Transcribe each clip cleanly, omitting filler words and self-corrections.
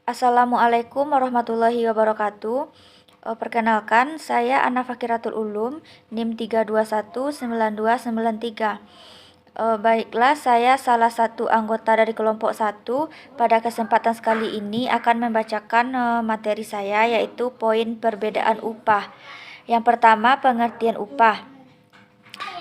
Assalamualaikum warahmatullahi wabarakatuh. Perkenalkan, saya Ana Fakiratul Ulum, NIM 3219293. Baiklah, saya salah satu anggota dari kelompok 1. Pada kesempatan sekali ini akan membacakan materi saya, yaitu poin perbedaan upah. Yang pertama, pengertian upah.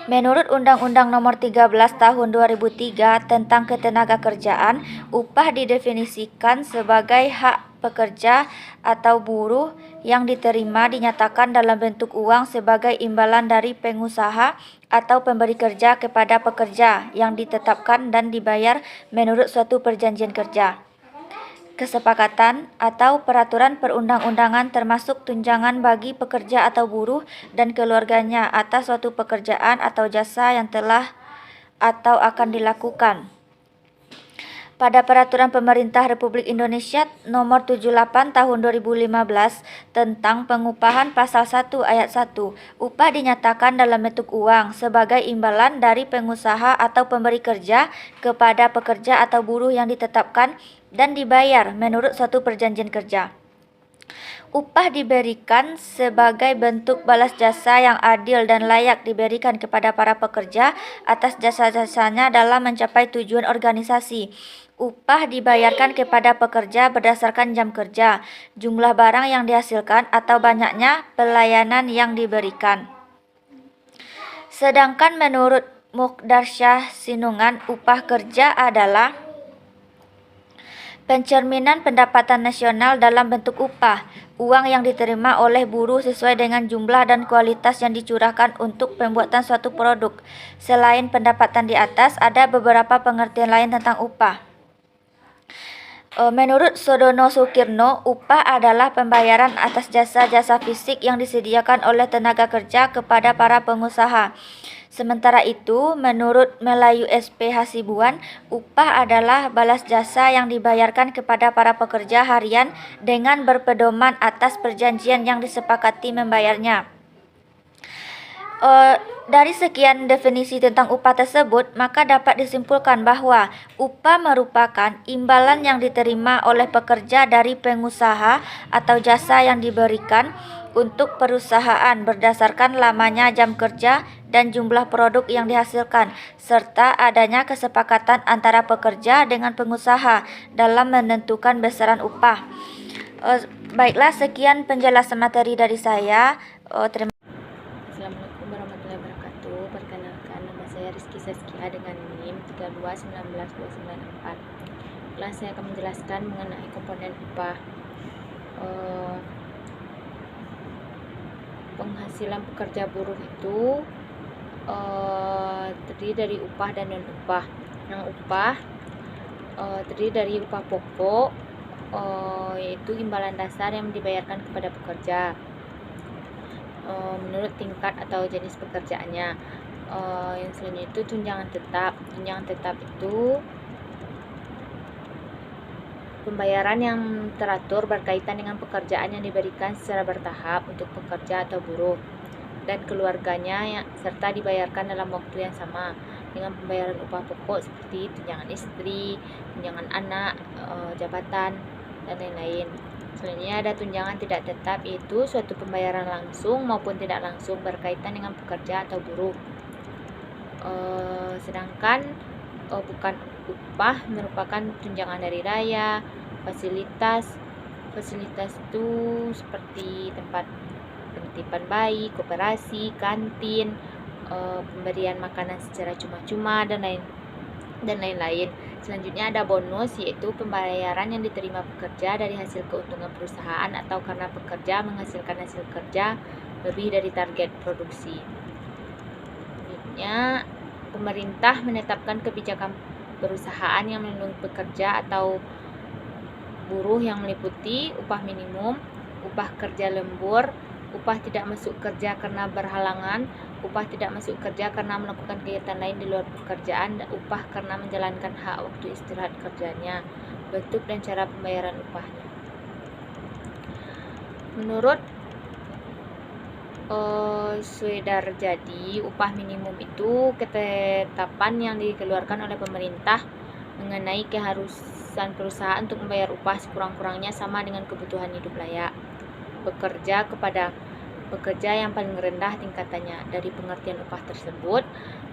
Menurut Undang-Undang Nomor 13 Tahun 2003 tentang Ketenagakerjaan, upah didefinisikan sebagai hak pekerja atau buruh yang diterima dinyatakan dalam bentuk uang sebagai imbalan dari pengusaha atau pemberi kerja kepada pekerja yang ditetapkan dan dibayar menurut suatu perjanjian kerja, kesepakatan, atau peraturan perundang-undangan, termasuk tunjangan bagi pekerja atau buruh dan keluarganya atas suatu pekerjaan atau jasa yang telah atau akan dilakukan. Pada Peraturan Pemerintah Republik Indonesia Nomor 78 Tahun 2015 tentang Pengupahan Pasal 1 Ayat 1, upah dinyatakan dalam bentuk uang sebagai imbalan dari pengusaha atau pemberi kerja kepada pekerja atau buruh yang ditetapkan dan dibayar menurut suatu perjanjian kerja. Upah diberikan sebagai bentuk balas jasa yang adil dan layak diberikan kepada para pekerja atas jasa-jasanya dalam mencapai tujuan organisasi. Upah dibayarkan kepada pekerja berdasarkan jam kerja, jumlah barang yang dihasilkan, atau banyaknya pelayanan yang diberikan. Sedangkan menurut Mukhdarsyah Sinungan, upah kerja adalah pencerminan pendapatan nasional dalam bentuk upah, uang yang diterima oleh buruh sesuai dengan jumlah dan kualitas yang dicurahkan untuk pembuatan suatu produk. Selain pendapatan di atas, ada beberapa pengertian lain tentang upah. Menurut Sodono Sukirno, upah adalah pembayaran atas jasa-jasa fisik yang disediakan oleh tenaga kerja kepada para pengusaha. Sementara itu, menurut Melayu SP Hasibuan, upah adalah balas jasa yang dibayarkan kepada para pekerja harian dengan berpedoman atas perjanjian yang disepakati membayarnya. Dari sekian definisi tentang upah tersebut, maka dapat disimpulkan bahwa upah merupakan imbalan yang diterima oleh pekerja dari pengusaha atau jasa yang diberikan untuk perusahaan berdasarkan lamanya jam kerja dan jumlah produk yang dihasilkan, serta adanya kesepakatan antara pekerja dengan pengusaha dalam menentukan besaran upah. Baiklah, sekian penjelasan materi dari saya. Terima kasih. Assalamualaikum warahmatullahi wabarakatuh. Perkenalkan, nama saya Rizky Saskia dengan NIM 3219294. Saya akan menjelaskan mengenai komponen upah. Penghasilan pekerja buruh itu terdiri dari upah dan non-upah. Yang upah terdiri dari upah pokok, yaitu imbalan dasar yang dibayarkan kepada pekerja menurut tingkat atau jenis pekerjaannya. Yang selanjutnya itu tunjangan tetap. Tunjangan tetap itu pembayaran yang teratur berkaitan dengan pekerjaan yang diberikan secara bertahap untuk pekerja atau buruh dan keluarganya serta dibayarkan dalam waktu yang sama dengan pembayaran upah pokok seperti tunjangan istri, tunjangan anak, jabatan, dan lain-lain. Selanjutnya ada tunjangan tidak tetap, yaitu suatu pembayaran langsung maupun tidak langsung berkaitan dengan pekerja atau buruh. Sedangkan bukan upah merupakan tunjangan hari raya, fasilitas itu seperti tempat penitipan bayi, koperasi, kantin, pemberian makanan secara cuma-cuma, dan lain-lain. Selanjutnya ada bonus, yaitu pembayaran yang diterima pekerja dari hasil keuntungan perusahaan atau karena pekerja menghasilkan hasil kerja lebih dari target produksi. Selanjutnya, pemerintah menetapkan kebijakan perusahaan yang melindungi pekerja atau buruh yang meliputi upah minimum, upah kerja lembur, upah tidak masuk kerja karena berhalangan, upah tidak masuk kerja karena melakukan kegiatan lain di luar pekerjaan, dan upah karena menjalankan hak waktu istirahat kerjanya. Bentuk dan cara pembayaran upahnya. Menurut Swedarjadi, upah minimum itu ketetapan yang dikeluarkan oleh pemerintah mengenai keharusan perusahaan untuk membayar upah sekurang-kurangnya sama dengan kebutuhan hidup layak. Pekerja yang paling rendah tingkatannya dari pengertian upah tersebut,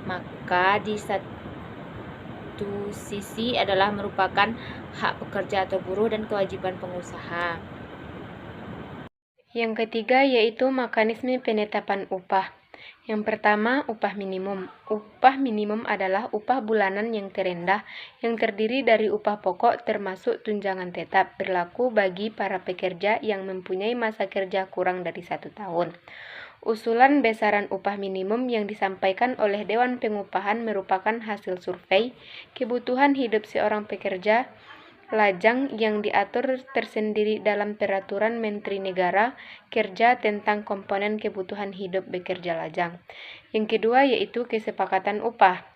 maka di satu sisi adalah merupakan hak pekerja atau buruh dan kewajiban pengusaha. Yang ketiga yaitu mekanisme penetapan upah. Yang pertama, upah minimum. Upah minimum adalah upah bulanan yang terendah yang terdiri dari upah pokok termasuk tunjangan tetap berlaku bagi para pekerja yang mempunyai masa kerja kurang dari 1 tahun. Usulan besaran upah minimum yang disampaikan oleh Dewan Pengupahan merupakan hasil survei kebutuhan hidup seorang pekerja lajang yang diatur tersendiri dalam Peraturan Menteri Negara Kerja tentang komponen kebutuhan hidup bekerja lajang. Yang kedua yaitu kesepakatan upah.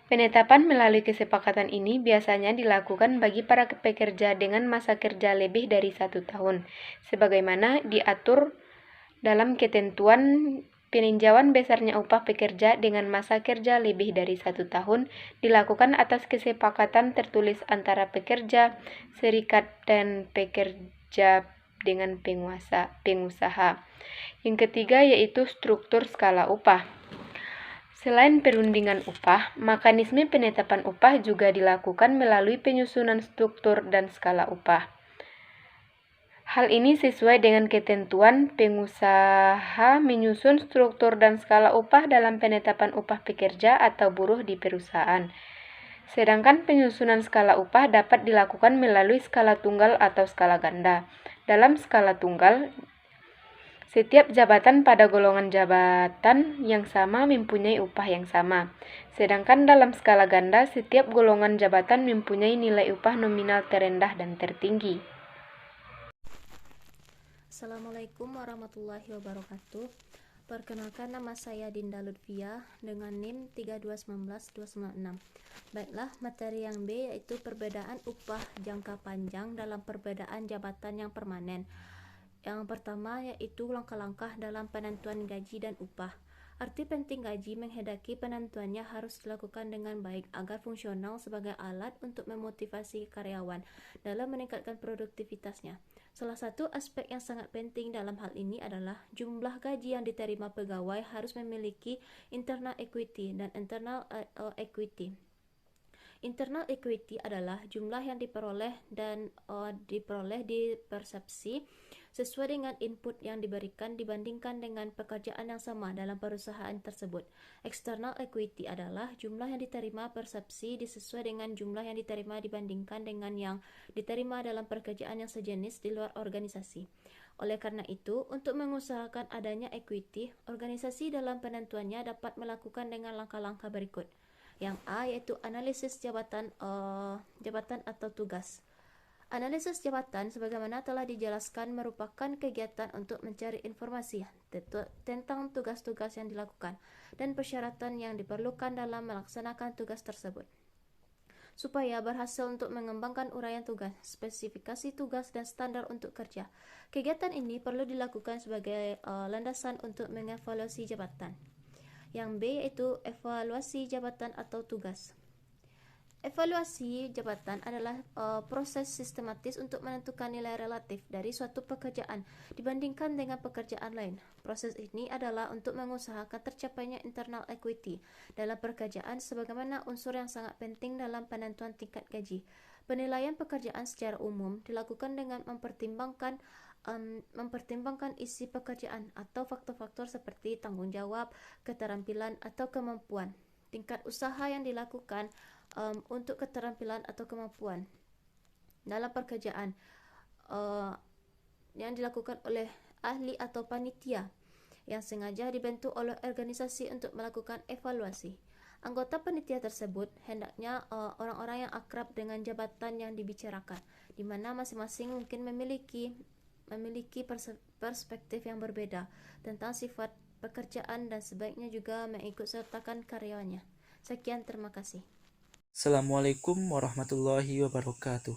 Penetapan melalui kesepakatan ini biasanya dilakukan bagi para pekerja dengan masa kerja lebih dari 1 tahun, sebagaimana diatur dalam ketentuan. Peninjauan besarnya upah pekerja dengan masa kerja lebih dari 1 tahun dilakukan atas kesepakatan tertulis antara pekerja, serikat, dan pekerja dengan pengusaha. Yang ketiga yaitu struktur skala upah. Selain perundingan upah, mekanisme penetapan upah juga dilakukan melalui penyusunan struktur dan skala upah. Hal ini sesuai dengan ketentuan pengusaha menyusun struktur dan skala upah dalam penetapan upah pekerja atau buruh di perusahaan. Sedangkan penyusunan skala upah dapat dilakukan melalui skala tunggal atau skala ganda. Dalam skala tunggal, setiap jabatan pada golongan jabatan yang sama mempunyai upah yang sama. Sedangkan dalam skala ganda, setiap golongan jabatan mempunyai nilai upah nominal terendah dan tertinggi. Assalamualaikum warahmatullahi wabarakatuh. Perkenalkan, nama saya Dinda Lutfia dengan NIM 3219296. Baiklah, materi yang B yaitu perbedaan upah jangka panjang dalam perbedaan jabatan yang permanen. Yang pertama yaitu langkah-langkah dalam penentuan gaji dan upah. Arti penting gaji menghendaki penentuannya harus dilakukan dengan baik agar fungsional sebagai alat untuk memotivasi karyawan dalam meningkatkan produktivitasnya. Salah satu aspek yang sangat penting dalam hal ini adalah jumlah gaji yang diterima pegawai harus memiliki internal equity dan internal equity. Internal equity adalah jumlah yang diperoleh di persepsi sesuai dengan input yang diberikan dibandingkan dengan pekerjaan yang sama dalam perusahaan tersebut. External equity adalah jumlah yang diterima persepsi disesuai dengan jumlah yang diterima dibandingkan dengan yang diterima dalam pekerjaan yang sejenis di luar organisasi. Oleh karena itu, untuk mengusahakan adanya equity, organisasi dalam penentuannya dapat melakukan dengan langkah-langkah berikut. Yang A yaitu analisis jabatan atau tugas. Analisis jabatan sebagaimana telah dijelaskan merupakan kegiatan untuk mencari informasi tentang tugas-tugas yang dilakukan dan persyaratan yang diperlukan dalam melaksanakan tugas tersebut. Supaya berhasil untuk mengembangkan uraian tugas, spesifikasi tugas, dan standar untuk kerja. Kegiatan ini perlu dilakukan sebagai landasan untuk mengevaluasi jabatan. Yang B yaitu evaluasi jabatan atau tugas. Evaluasi jabatan adalah proses sistematis untuk menentukan nilai relatif dari suatu pekerjaan dibandingkan dengan pekerjaan lain. Proses ini adalah untuk mengusahakan tercapainya internal equity dalam pekerjaan sebagaimana unsur yang sangat penting dalam penentuan tingkat gaji. Penilaian pekerjaan secara umum dilakukan dengan mempertimbangkan isi pekerjaan atau faktor-faktor seperti tanggung jawab, keterampilan atau kemampuan. Tingkat usaha yang dilakukan untuk keterampilan atau kemampuan dalam pekerjaan yang dilakukan oleh ahli atau panitia yang sengaja dibentuk oleh organisasi untuk melakukan evaluasi. Anggota panitia tersebut hendaknya orang-orang yang akrab dengan jabatan yang dibicarakan, di mana masing-masing mungkin memiliki perspektif yang berbeda tentang sifat pekerjaan dan sebaiknya juga mengikutsertakan karyawannya. Sekian, terima kasih. Assalamualaikum warahmatullahi wabarakatuh.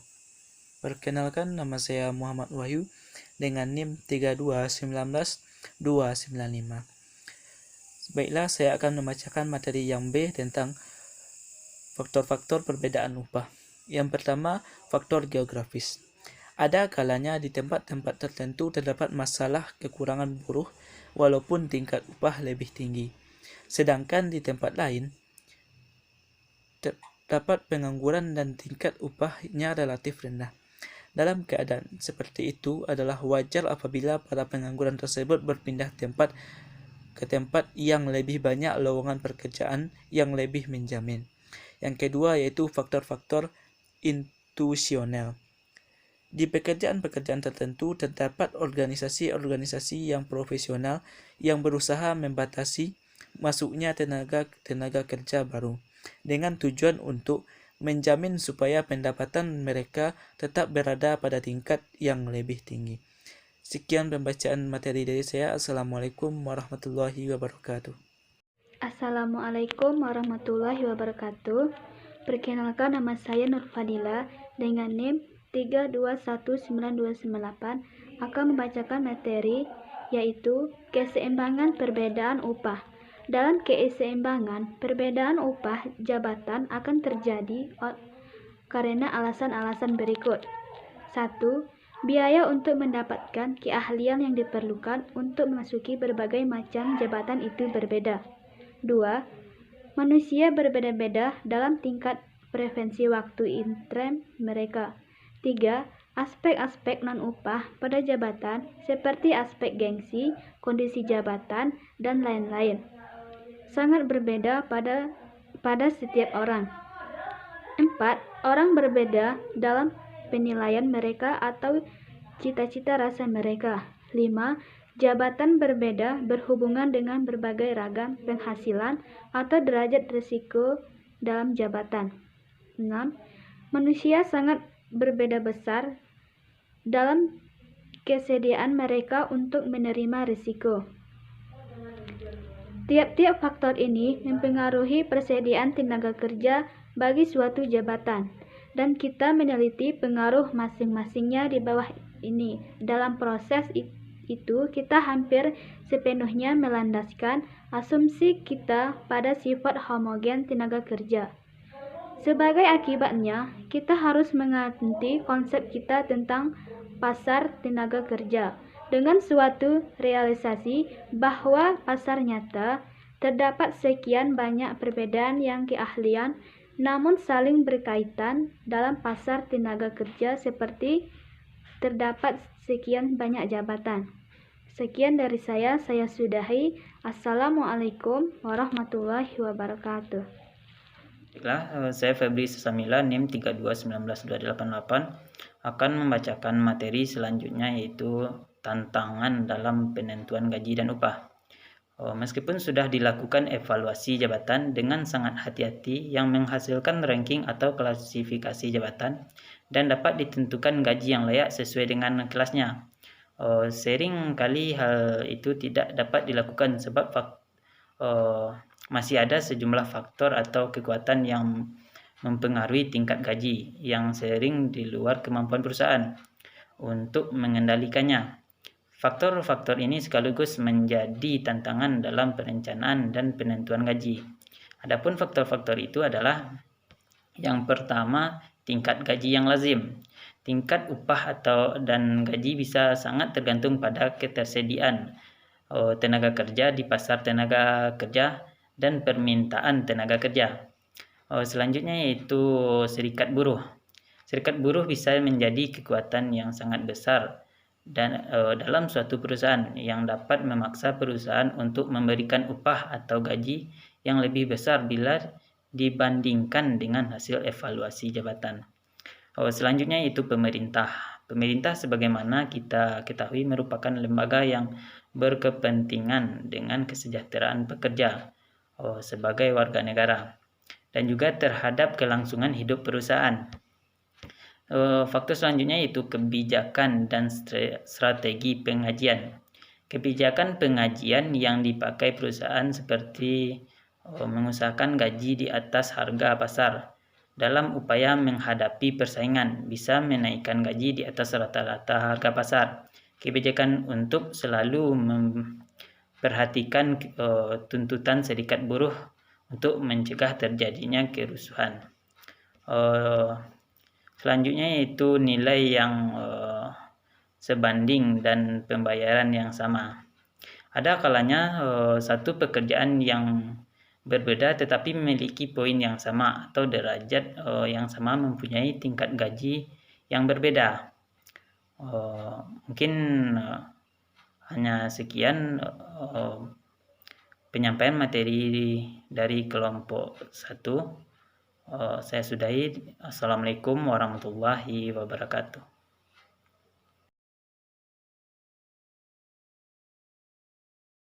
Perkenalkan, nama saya Muhammad Wahyu dengan NIM 3219295. Baiklah, saya akan membacakan materi yang B tentang faktor-faktor perbedaan upah. Yang pertama, faktor geografis. Ada kalanya di tempat-tempat tertentu terdapat masalah kekurangan buruh walaupun tingkat upah lebih tinggi. Sedangkan di tempat lain terdapat pengangguran dan tingkat upahnya relatif rendah. Dalam keadaan seperti itu adalah wajar apabila para pengangguran tersebut berpindah ke tempat yang lebih banyak lowongan pekerjaan yang lebih menjamin. Yang kedua yaitu faktor-faktor institusional. Di pekerjaan-pekerjaan tertentu terdapat organisasi-organisasi yang profesional yang berusaha membatasi masuknya tenaga kerja baru dengan tujuan untuk menjamin supaya pendapatan mereka tetap berada pada tingkat yang lebih tinggi. Sekian pembacaan materi dari saya. Assalamualaikum warahmatullahi wabarakatuh. Assalamualaikum warahmatullahi wabarakatuh. Perkenalkan, nama saya Nur Fadila dengan NIM 3219298 akan membacakan materi yaitu keseimbangan perbedaan upah. Dalam keseimbangan perbedaan upah jabatan akan terjadi karena alasan-alasan berikut. 1. Biaya untuk mendapatkan keahlian yang diperlukan untuk memasuki berbagai macam jabatan itu berbeda. 2. Manusia berbeda-beda dalam tingkat preferensi waktu intern mereka. 3. Aspek-aspek non-upah pada jabatan seperti aspek gengsi, kondisi jabatan, dan lain-lain sangat berbeda pada setiap orang. 4. Orang berbeda dalam penilaian mereka atau cita-cita rasa mereka. 5. Jabatan berbeda berhubungan dengan berbagai ragam penghasilan atau derajat risiko dalam jabatan. 6. Manusia sangat berbeda besar dalam kesediaan mereka untuk menerima risiko. Tiap-tiap faktor ini mempengaruhi persediaan tenaga kerja bagi suatu jabatan, dan kita meneliti pengaruh masing-masingnya di bawah ini. Dalam proses itu, kita hampir sepenuhnya melandaskan asumsi kita pada sifat homogen tenaga kerja. Sebagai akibatnya, kita harus mengganti konsep kita tentang pasar tenaga kerja dengan suatu realisasi bahwa pasar nyata terdapat sekian banyak perbedaan yang keahlian namun saling berkaitan dalam pasar tenaga kerja seperti terdapat sekian banyak jabatan. Sekian dari saya sudahi. Assalamualaikum warahmatullahi wabarakatuh. Baiklah, saya Febri Susamila NIM 3219288 akan membacakan materi selanjutnya yaitu tantangan dalam penentuan gaji dan upah. Meskipun sudah dilakukan evaluasi jabatan dengan sangat hati-hati yang menghasilkan ranking atau klasifikasi jabatan dan dapat ditentukan gaji yang layak sesuai dengan kelasnya. Sering kali hal itu tidak dapat dilakukan sebab masih ada sejumlah faktor atau kekuatan yang mempengaruhi tingkat gaji yang sering di luar kemampuan perusahaan untuk mengendalikannya. Faktor-faktor ini sekaligus menjadi tantangan dalam perencanaan dan penentuan gaji. Adapun faktor-faktor itu adalah yang pertama, tingkat gaji yang lazim. Tingkat upah dan gaji bisa sangat tergantung pada ketersediaan tenaga kerja di pasar tenaga kerja dan permintaan tenaga kerja. Selanjutnya yaitu serikat buruh. Serikat buruh bisa menjadi kekuatan yang sangat besar dalam suatu perusahaan yang dapat memaksa perusahaan untuk memberikan upah atau gaji yang lebih besar bila dibandingkan dengan hasil evaluasi jabatan. Selanjutnya yaitu pemerintah. Pemerintah sebagaimana kita ketahui merupakan lembaga yang berkepentingan dengan kesejahteraan pekerja sebagai warga negara dan juga terhadap kelangsungan hidup perusahaan. Faktor selanjutnya yaitu kebijakan dan strategi pengajian. Kebijakan pengajian yang dipakai perusahaan seperti mengusahakan gaji di atas harga pasar dalam upaya menghadapi persaingan bisa menaikkan gaji di atas rata-rata harga pasar. Kebijakan untuk selalu perhatikan tuntutan serikat buruh untuk mencegah terjadinya kerusuhan. Selanjutnya yaitu nilai yang sebanding dan pembayaran yang sama. Ada kalanya satu pekerjaan yang berbeda tetapi memiliki poin yang sama atau derajat yang sama mempunyai tingkat gaji yang berbeda. Mungkin hanya sekian penyampaian materi dari kelompok 1. Saya sudahi. Assalamualaikum warahmatullahi wabarakatuh.